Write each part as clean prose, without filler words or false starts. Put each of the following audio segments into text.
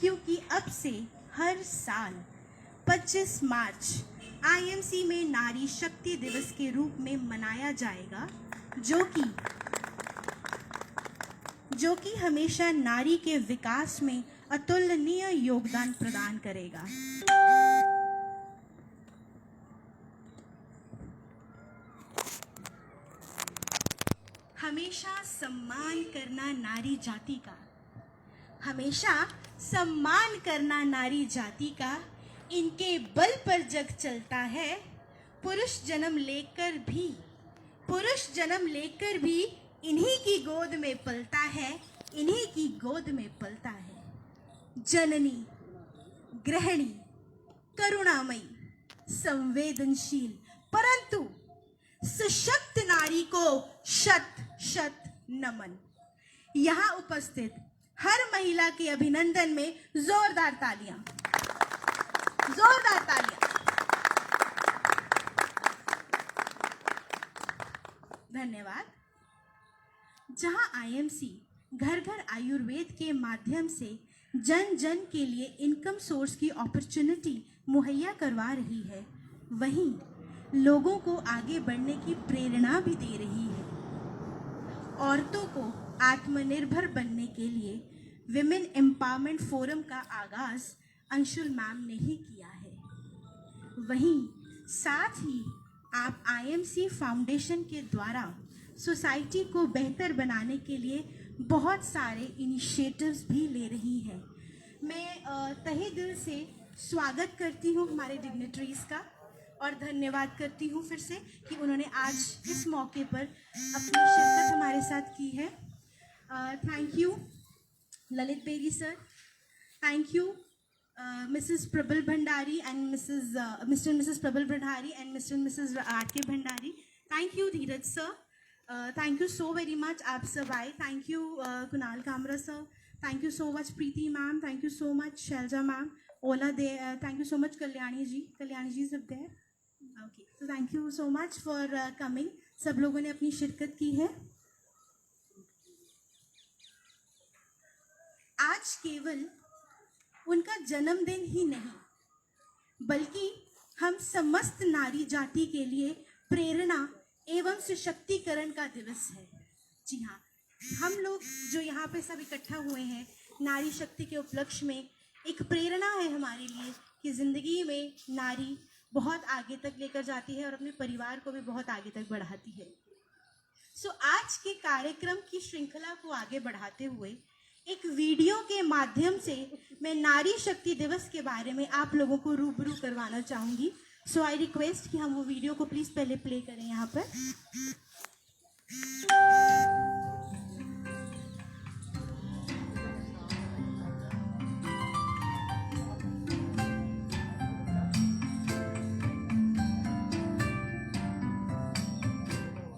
क्योंकि अब से हर साल 25 मार्च आईएमसी में नारी शक्ति दिवस के रूप में मनाया जाएगा, जो कि हमेशा नारी के विकास में अतुलनीय योगदान प्रदान करेगा। हमेशा सम्मान करना नारी जाति का, हमेशा सम्मान करना नारी जाति का, इनके बल पर जग चलता है। पुरुष जन्म लेकर भी इन्हीं की गोद में पलता है, इन्हीं की गोद में पलता है। जननी, गृहिणी, करुणामयी, संवेदनशील परंतु सशक्त नारी को शत शत नमन। यहाँ उपस्थित हर महिला के अभिनंदन में जोरदार तालियां। धन्यवाद। जहां आईएमसी घर घर आयुर्वेद के माध्यम से जन जन के लिए इनकम सोर्स की अपॉर्चुनिटी मुहैया करवा रही है, वहीं लोगों को आगे बढ़ने की प्रेरणा भी दे रही है। औरतों को आत्मनिर्भर बनने के लिए विमेन एम्पावरमेंट फोरम का आगाज अंशुल मैम ने ही किया है। वहीं साथ ही आप आईएमसी फाउंडेशन के द्वारा सोसाइटी को बेहतर बनाने के लिए बहुत सारे इनिशिएटिव्स भी ले रही हैं। मैं तहे दिल से स्वागत करती हूँ हमारे डिग्नेटरीज का और धन्यवाद करती हूँ फिर से कि उन्होंने आज इस मौके पर अपनी शिरकत हमारे साथ की है। Thank you Lalit Berry sir, thank you Mrs. Prabal Bhandari and Mr. and Mrs. Prabal Bhandari and Mr. and Mrs. R.K. Bhandari. Thank you Dheeraj sir. Thank you so very much Aap Sabai. Thank you Kunal Kamra sir. Thank you so much Preeti ma'am. Thank you so much Shelja ma'am. Ola de. Thank you so much Kalyani ji. Kalyani ji is up there. Okay. So thank you so much for coming. सब लोगों ने अपनी शिरकत की है। आज केवल उनका जन्मदिन ही नहीं बल्कि हम समस्त नारी जाति के लिए प्रेरणा एवं सशक्तिकरण का दिवस है। जी हाँ, हम लोग जो यहाँ पे सब इकट्ठा हुए हैं नारी शक्ति के उपलक्ष्य में एक प्रेरणा है हमारे लिए कि ज़िंदगी में नारी बहुत आगे तक लेकर जाती है और अपने परिवार को भी बहुत आगे तक बढ़ाती है। सो आज के कार्यक्रम की श्रृंखला को आगे बढ़ाते हुए एक वीडियो के माध्यम से मैं नारी शक्ति दिवस के बारे में आप लोगों को रूबरू करवाना चाहूँगी। सो आई रिक्वेस्ट कि हम वो वीडियो को प्लीज़ पहले प्ले करें यहाँ पर।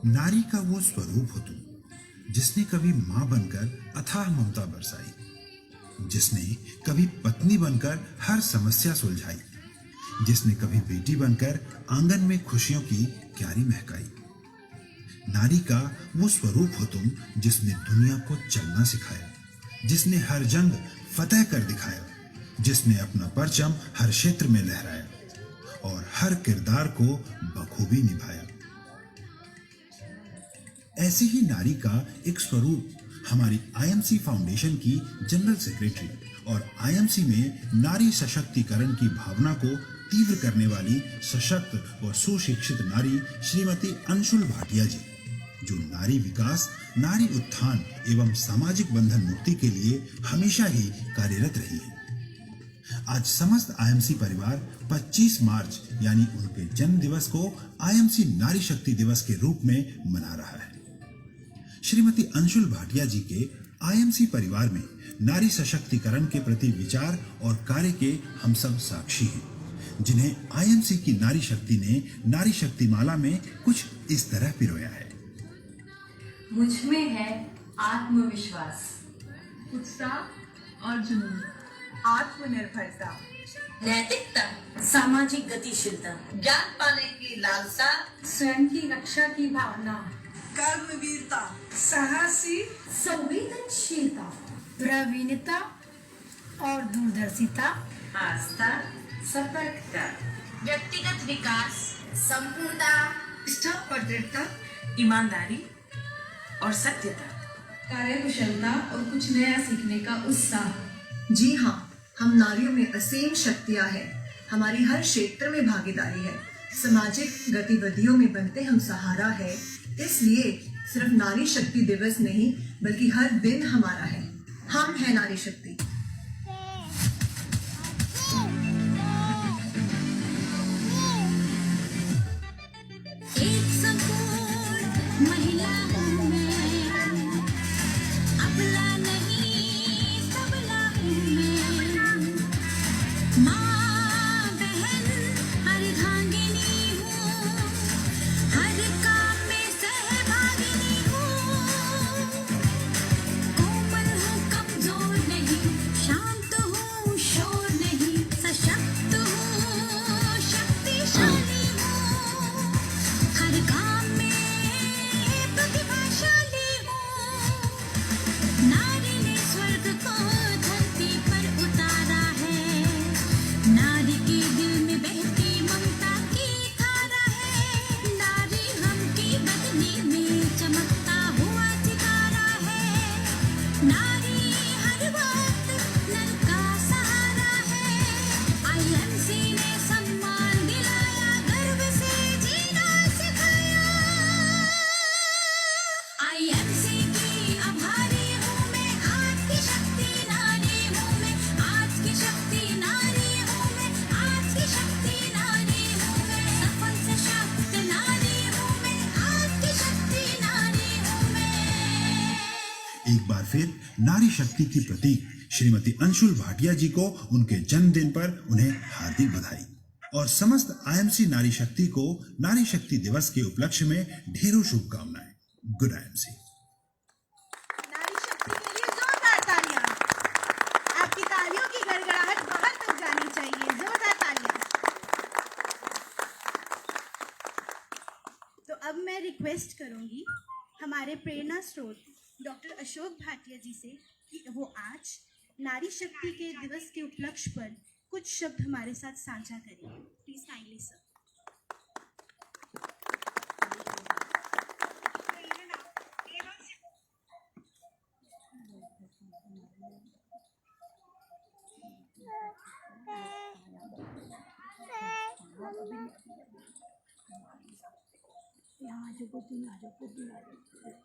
नारी का वो स्वरूप हो तुम जिसने कभी मां बनकर अथाह ममता बरसाई, जिसने कभी पत्नी बनकर हर समस्या सुलझाई, जिसने कभी बेटी बनकर आंगन में खुशियों की क्यारी महकाई। नारी का वो स्वरूप हो तुम जिसने दुनिया को चलना सिखाया, जिसने हर जंग फतेह कर दिखाया, जिसने अपना परचम हर क्षेत्र में लहराया और हर किरदार को बखूबी निभाया। ऐसी ही नारी का एक स्वरूप हमारी आईएमसी फाउंडेशन की जनरल सेक्रेटरी और आईएमसी में नारी सशक्तिकरण की भावना को तीव्र करने वाली सशक्त और सुशिक्षित नारी श्रीमती अंशुल भाटिया जी, जो नारी विकास, नारी उत्थान एवं सामाजिक बंधन मुक्ति के लिए हमेशा ही कार्यरत रही है। आज समस्त आईएमसी परिवार 25 मार्च यानी उनके जन्म दिवस को आईएमसी नारी शक्ति दिवस के रूप में मना रहा है। श्रीमती अंशुल भाटिया जी के आईएमसी परिवार में नारी सशक्तिकरण के प्रति विचार और कार्य के हम सब साक्षी हैं, जिन्हें आईएमसी की नारी शक्ति ने नारी शक्ति माला में कुछ इस तरह पिरोया है। मुझ में है आत्मविश्वास, उत्साह और जुनून, आत्मनिर्भरता, नैतिकता, सामाजिक गतिशीलता, ज्ञान पाने की लालसा, स्वयं की रक्षा की भावना, कर्मवीरता, साहसी, संवेदनशीलता, प्रवीणता, और दूरदर्शिता, आस्था, सतर्कता, व्यक्तिगत विकास, संपूर्णता, निष्ठा और दृढ़ता, ईमानदारी और सत्यता, कार्यकुशलता और कुछ नया सीखने का उत्साह। जी हाँ, हम नारियों में असीम शक्तियाँ हैं। हमारी हर क्षेत्र में भागीदारी है। सामाजिक गतिविधियों में बनते हम सहारा है। इसलिए सिर्फ नारी शक्ति दिवस नहीं बल्कि हर दिन हमारा है। हम हैं नारी शक्ति। एक संपूर्ण महिला हूँ मैं, अबला नहीं सबला हूँ मैं, माँ बहन अर्धांगिनी हूँ, हर काम में सहभागिनी हूँ, कोमल हूँ कमजोर नहीं, शांत हूँ शोर नहीं, सशक्त हूँ शक्तिशाली हूँ, हर काम में प्रतिभाशाली हूँ, नारी ने स्वर्ग को धरती पर उतारा है, नारी के दिल में बहती ममता की धारा है, नारी हम की बदनी में चमकता हुआ सितारा है, नारी हर वक्त नर का सहारा है, आईएमसी ने सम्मान दिलाया, गर्व से जीना सिखाया, आईएमसी की आभारी हूँ मैं, आज की शक्ति नारी हूँ मैं, आज की शक्ति नारी हूँ मैं, आज की शक्ति नारी हूँ मैं, सफल सशक्त नारी हूँ मैं, आज की शक्ति नारी हूँ मैं। एक बार फिर नारी शक्ति की प्रतीक श्रीमती अंशुल भाटिया जी को उनके जन्मदिन पर उन्हें हार्दिक बधाई और समस्त आईएमसी नारी शक्ति को नारी शक्ति दिवस के उपलक्ष्य में ढेरों शुभकामनाएं। Good IMC. नारी शक्ति के लिए जोरदार तालियां। आपकी तालियों की गड़गड़ाहट बाहर तक जानी चाहिए। जोरदार तालियां। तो अब मैं रिक्वेस्ट करूंगी हमारे प्रेरणा स्रोत डॉक्टर अशोक भाटिया जी से कि वो आज नारी शक्ति के दिवस के उपलक्ष्य पर कुछ शब्द हमारे साथ साझा करें। Please kindly sir.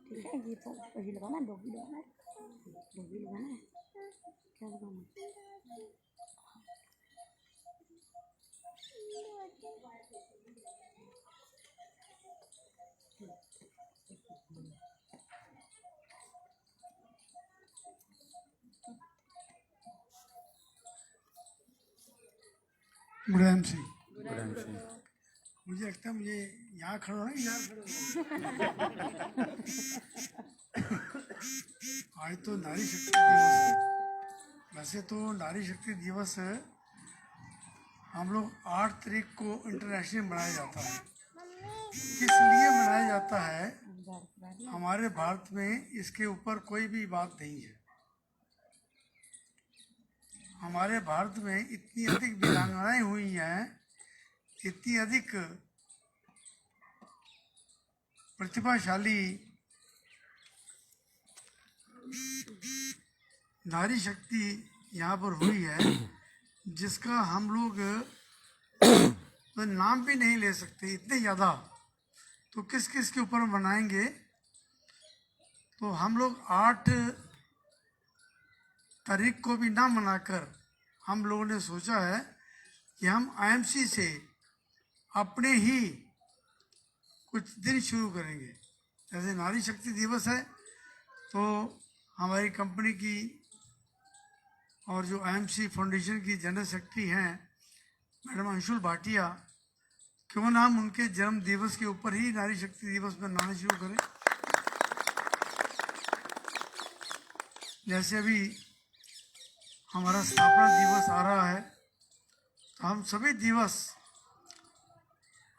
ठीक है, ये तो वही लगाना है, डॉगी लगाना है, डॉगी लगाना है, क्या लगाना है? Good MC. मुझे लगता है मुझे यहाँ खड़ा होना यहाँ खड़ा होना। आज तो नारी शक्ति दिवस है। वैसे तो नारी शक्ति दिवस हम लोग 8 तारीख को इंटरनेशनल मनाया जाता है। किस लिए मनाया जाता है? हमारे भारत में इसके ऊपर कोई भी बात नहीं है। हमारे भारत में इतनी अधिक वीरांगनाएं हुई हैं, इतनी अधिक प्रतिभाशाली नारी शक्ति यहाँ पर हुई है, जिसका हम लोग तो नाम भी नहीं ले सकते, इतने ज़्यादा। तो किस किस के ऊपर मनाएंगे? तो हम लोग 8 तारीख को भी ना मनाकर हम लोगों ने सोचा है कि हम आईएमसी से अपने ही कुछ दिन शुरू करेंगे। जैसे नारी शक्ति दिवस है तो हमारी कंपनी की और जो आईएमसी फाउंडेशन की जनरल सेक्रेटरी हैं मैडम अंशुल भाटिया, क्यों ना हम उनके जन्म दिवस के ऊपर ही नारी शक्ति दिवस मनाना शुरू करें। जैसे अभी हमारा स्थापना दिवस आ रहा है, तो हम सभी दिवस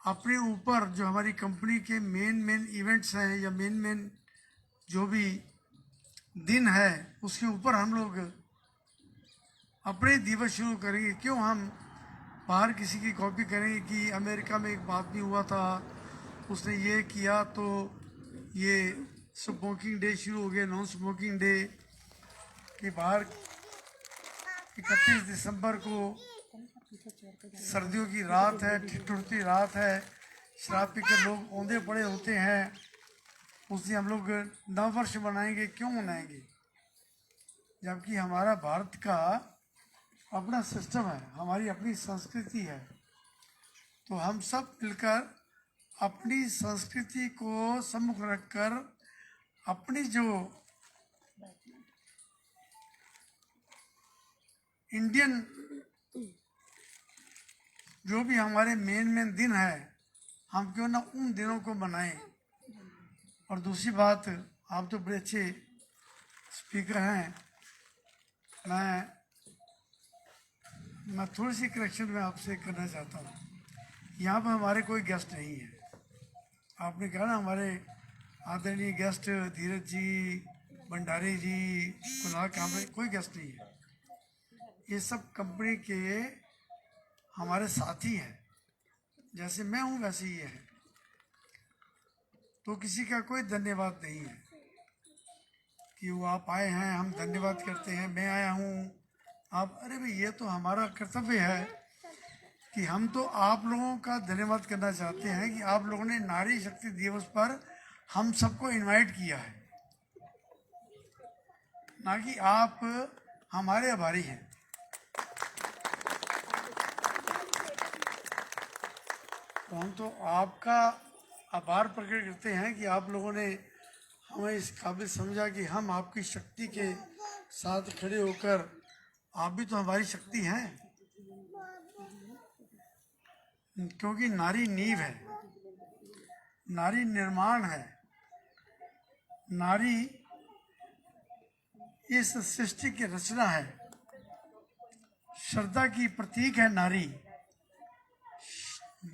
अपने ऊपर जो हमारी कंपनी के मेन इवेंट्स हैं या मेन जो भी दिन है उसके ऊपर हम लोग अपने दिवस शुरू करेंगे। क्यों हम बाहर किसी की कॉपी करेंगे कि अमेरिका में एक आदमी हुआ था, उसने ये किया तो ये स्मोकिंग डे शुरू हो गया, नॉन स्मोकिंग डे। कि बाहर 31 दिसंबर को सर्दियों की रात है, ठिठुरती रात है, शराब पीकर लोग औंधे पड़े होते हैं, उस दिन हम लोग नववर्ष मनाएंगे। क्यों मनाएंगे? जबकि हमारा भारत का अपना सिस्टम है, हमारी अपनी संस्कृति है। तो हम सब मिलकर अपनी संस्कृति को सम्मुख रखकर अपनी जो इंडियन जो भी हमारे मेन दिन है, हम क्यों ना उन दिनों को मनाएं। और दूसरी बात, आप तो बड़े अच्छे स्पीकर हैं, मैं थोड़ी सी करेक्शन में आपसे करना चाहता हूँ। यहाँ पर हमारे कोई गेस्ट नहीं है। आपने कहा ना हमारे आदरणीय गेस्ट धीरज जी, भंडारी जी, कुणाल कामरे, कोई गेस्ट नहीं है। ये सब कंपनी के हमारे साथी हैं, जैसे मैं हूँ वैसे ही है। तो किसी का कोई धन्यवाद नहीं है कि वो आप आए हैं, हम धन्यवाद करते हैं, मैं आया हूँ आप। अरे भाई, ये तो हमारा कर्तव्य है कि हम तो आप लोगों का धन्यवाद करना चाहते हैं कि आप लोगों ने नारी शक्ति दिवस पर हम सबको इनवाइट किया है, ना कि आप हमारे आभारी हैं। तो हम तो आपका आभार प्रकट करते हैं कि आप लोगों ने हमें इस काबिल समझा कि हम आपकी शक्ति के साथ खड़े होकर, आप भी तो हमारी शक्ति हैं, क्योंकि नारी नींव है, नारी निर्माण है, नारी इस सृष्टि की रचना है, श्रद्धा की प्रतीक है नारी,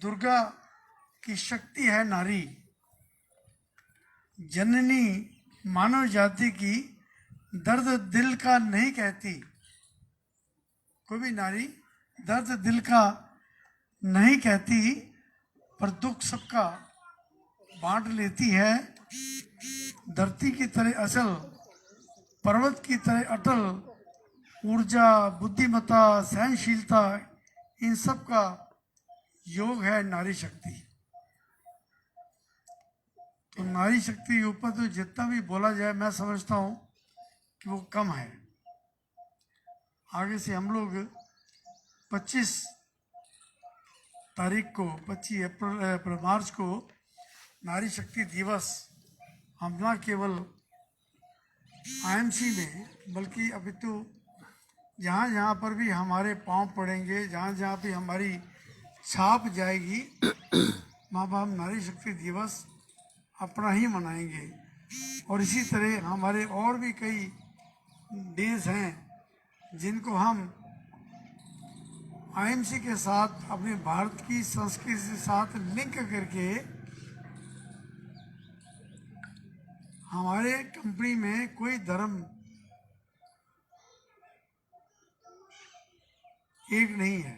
दुर्गा की शक्ति है नारी, जननी मानव जाति की दर्द दिल का नहीं कहती। कोई भी नारी दर्द दिल का नहीं कहती, पर दुख सबका बांट लेती है। धरती की तरह अचल, पर्वत की तरह अटल, ऊर्जा, बुद्धिमत्ता, सहनशीलता, इन सब का योग है नारी शक्ति। तो नारी शक्ति के ऊपर तो जितना भी बोला जाए, मैं समझता हूँ कि वो कम है। आगे से हम लोग 25 तारीख को, 25 अप्रैल मार्च को नारी शक्ति दिवस हम ना केवल आईएमसी में, बल्कि अभी तो जहाँ जहाँ पर भी हमारे पांव पड़ेंगे, जहाँ जहाँ भी हमारी छाप जाएगी, वहाँ पर हम नारी शक्ति दिवस अपना ही मनाएंगे। और इसी तरह हमारे और भी कई डेज हैं जिनको हम आईएमसी के साथ, अपने भारत की संस्कृति के साथ लिंक करके हमारे कंपनी में कोई धर्म एक नहीं है।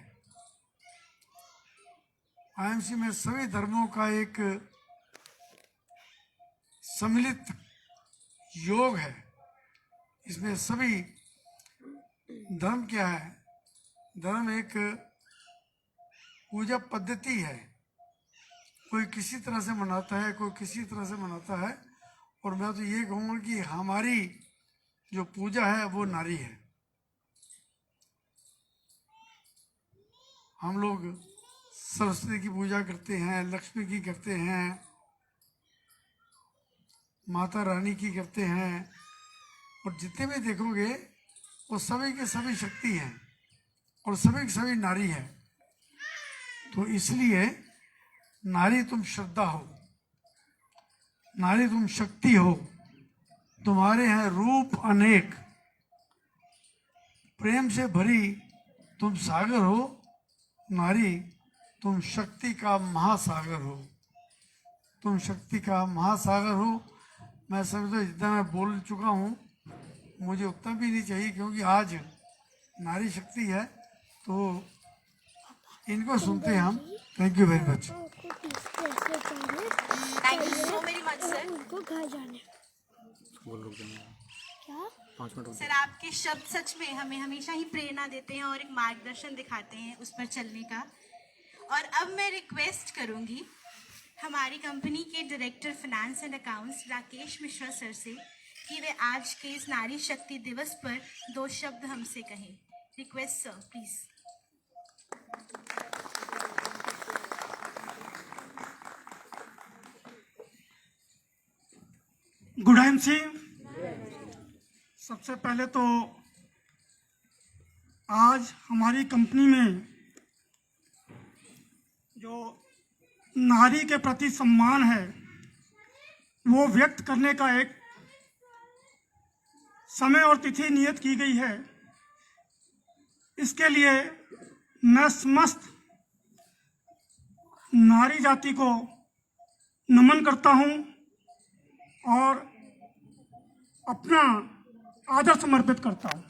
आईएमसी में सभी धर्मों का एक सम्मिलित योग है। इसमें सभी धर्म क्या है? धर्म एक पूजा पद्धति है। कोई किसी तरह से मनाता है, कोई किसी तरह से मनाता है। और मैं तो ये कहूँगा कि हमारी जो पूजा है वो नारी है। हम लोग सरस्वती की पूजा करते हैं, लक्ष्मी की करते हैं, माता रानी की करते हैं, और जितने भी देखोगे वो सभी के सभी शक्ति हैं और सभी की सभी नारी है। तो इसलिए नारी तुम श्रद्धा हो, नारी तुम शक्ति हो, तुम्हारे हैं रूप अनेक, प्रेम से भरी तुम सागर हो, नारी तुम शक्ति का महासागर हो, तुम शक्ति का महासागर हो। मैं समझता जितना मैं बोल चुका हूँ, मुझे उतना भी नहीं चाहिए, क्योंकि आज नारी शक्ति है, तो इनको सुनते हैं हम। Thank you very much. Thank you so very much sir. उनको घर जाने क्या सर, आपके शब्द सच में हमें हमेशा ही प्रेरणा देते हैं और एक मार्गदर्शन दिखाते हैं उस पर चलने का। और अब मैं रिक्वेस्ट करूंगी हमारी कंपनी के director finance and accounts Rakesh Mishra sir से कि वे आज के इस नारी शक्ति दिवस पर 2 शब्द हमसे कहें। Request sir, please. Good IMC. सबसे पहले तो आज हमारी कंपनी में जो नारी के प्रति सम्मान है वो व्यक्त करने का एक समय और तिथि नियत की गई है। इसके लिए मैं समस्त नारी जाति को नमन करता हूं और अपना आदर समर्पित करता हूं।